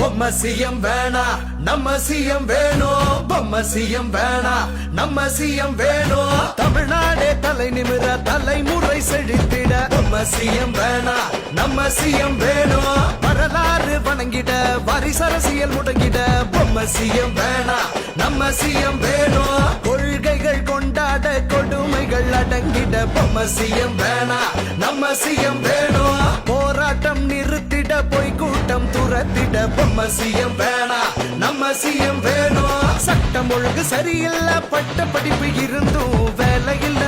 பொம்மை சிஎம் வேணா நம்ம சிஎம் வேணும். பொம்மை சிஎம் வேணா நம்ம சிஎம் வேணும். தமிழ்நாடே தலை நிமிர தலைமுறை செழித்திட பொம்மை சிஎம் வேணா நம்ம சிஎம் வேணும். வரலாறு வணங்கிட வரிசரசியல் முடங்கிட பொம்மை சிஎம் வேணா நம்ம சிஎம் வேணும். கொள்கைகள் கொண்டாட கொடுமைகள் அடங்கிட பொம்மை சிஎம் வேணா நம்ம சிஎம் வேணும். போராட்டம் நிறுத்திட பொய் கூட்டம் துரத்திட பொம்மை சிஎம் வேணா நம்ம சிஎம் வேணும். சட்டம் ஒழுங்கு சரியில்ல பட்ட படிப்பு இருந்தும் வேலை இல்ல.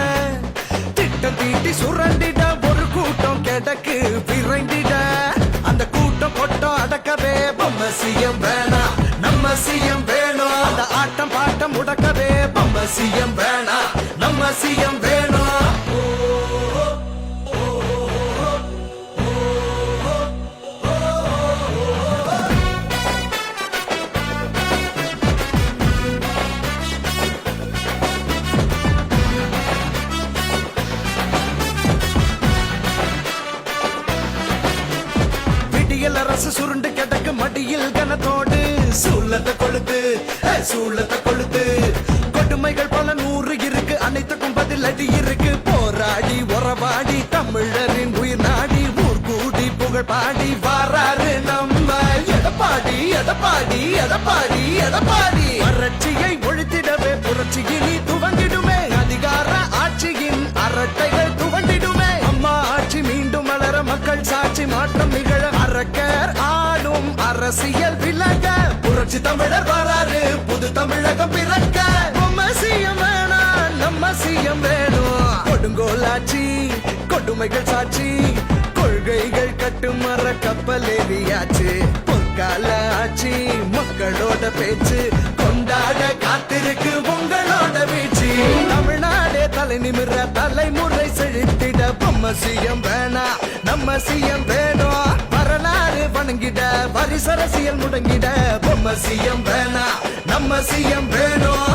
திட்டம் தீட்டி சுரண்டிட ஒரு கூட்டம் கிடக்கு விரைந்திட அந்த கூட்டம் கொட்டம் அடக்கவே பொம்மை சிஎம் வேணா நம்ம சிஎம் வேணும். அந்த ஆட்டம் பாட்டம் முடக்கவே பொம்மை சிஎம் வேணா நம்ம சிஎம் வேணும். அரசு சுருண்டு கிடக்கு மடியில் கனத்தோடு சூழத்தை கொளுத்து சூழத்தை கொளுத்து. கொடுமைகள் பல 100 இருக்கு அனைத்துக்கும் பதில் அடி இருக்கு. போராடி உறவாடி தமிழரின் உயிர் நாடி ஊர் கூடி புகழ் பாடி வாராரு நம்ம எடப்பாடி எடப்பாடி எடப்பாடி எடப்பாடி. வறட்சியை ஒழித்திடவே புரட்சி இனி துவங்கிடுமே. அதிகார ஆட்சியின் அரட்டைகள் துவண்டிடுமே. அம்மா ஆட்சி மீண்டும் வளர மக்கள் சாட்சி மாற்றம் நிகழ அரக்கர் ஆளும் அரசியல் விலக புரட்சி தமிழர் வராரு புது தமிழகம் பிறக்க. பொம்மை சிஎம் வேணா நம்ம சிஎம் வேணும். கொடுங்கோலாட்சி கொடுமைகள் சாட்சி கொள்கைகள் கட்டுமர கப்பல் ஏறியாச்சு. பொற்கால ஆட்சி மக்களோட பேச்சு கொண்டாட காத்திருக்கு உங்களோட வீழ்ச்சி. தமிழ்நாடே தலை நிமிர தலைமுறை செழித்திட பொம்மை சிஎம் வேணா நம்ம சிஎம் வேணும். வரலாறு வணங்கிட வரிசரசியல் முடங்கிட பொம்மை சிஎம் வேணா நம்ம சிஎம் வேணும்.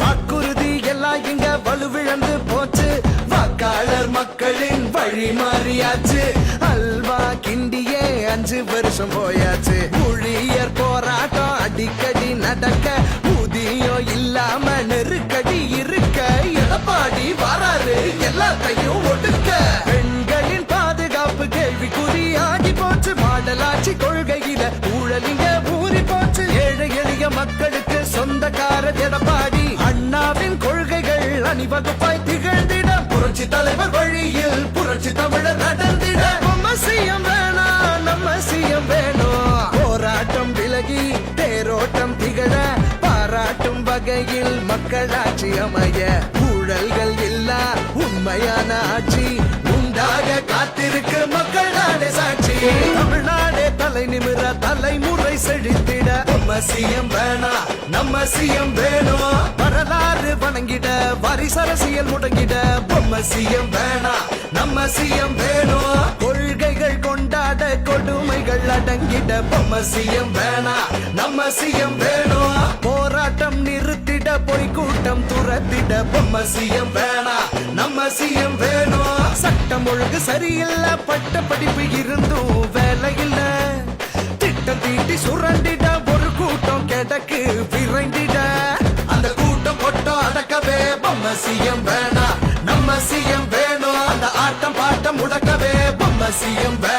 வாக்குறுதி எல்லாம் இங்க வலுவிழந்து போச்சு. வாக்காளர் மக்களின் வழி மாறியாச்சு. அல்வா கிண்டியே 5 வருஷம் போயாச்சு. ஊழியர் போராட்டம் அடிக்கடி நடக்க ஊதியம் இல்லாம நெருக்கடி இருக்க எடப்பாடி வராரு எல்லாத்தையும் ஒடுக்க. பெண்களின் பாதுகாப்பு கேள்விக்குறியாகி போச்சு. மாடலாட்சி கொள்கையில ஊழலிங்க ஊறி போச்சு. ஏழை எளிய மக்களுக்கு சொந்தக்கார எடப்பாடி. அண்ணாவின் கொள்கைகள் அணிவகுப்பாய் திகழ்ந்திட புரட்சி தலைவர் வழியில் புரட்சி தமிழர் நடந்திட பொம்மை சிஎம் வேணா நம்ம சிஎம் வேணும். போராட்டம் விலகி தேரோட்டம் திகழ பாராட்டும் வகையில் மக்களாட்சி அமைய ஊழல்கள் இல்லா உண்மையான ஆட்சி உண்டாக காத்திருக்கு மக்கள் நாடே சாட்சி. தமிழ்நாடே தலை நிமிர தலைமுறை செழித்திட பொம்மை சிஎம் வேணா நம்ம சிஎம் வேணும். வரலாறு வணங்கிட வரிசரசியல் முடங்கிட பொம்மை சிஎம் வேணா நம்ம சிஎம் வேணும். கொள்கைகள் கொண்டாட கொடுமைகள் அடங்கிட பொம்மை சிஎம் வேணா நம்ம சிஎம் வேணும். போராட்டம் நிறுத்திட பொய் கூட்டம் துரத்திட பொம்மை சிஎம் வேணா நம்ம சிஎம் வேணும். சட்டம் ஒழுங்கு சரியில்ல பட்ட படிப்பு இருந்தும் வேலை இல்ல. திட்டம் தீட்டி சுரண்டிட ஒரு கூட்டம் கிடக்கு விரைந்திட அந்த கூட்டம் கொட்டம் அடக்கவே பொம்மை சிஎம் வேணா நம்ம சிஎம் வேணும். அந்த ஆட்டம் பாட்டம் முடக்கவே பொம்மை சிஎம் வேணா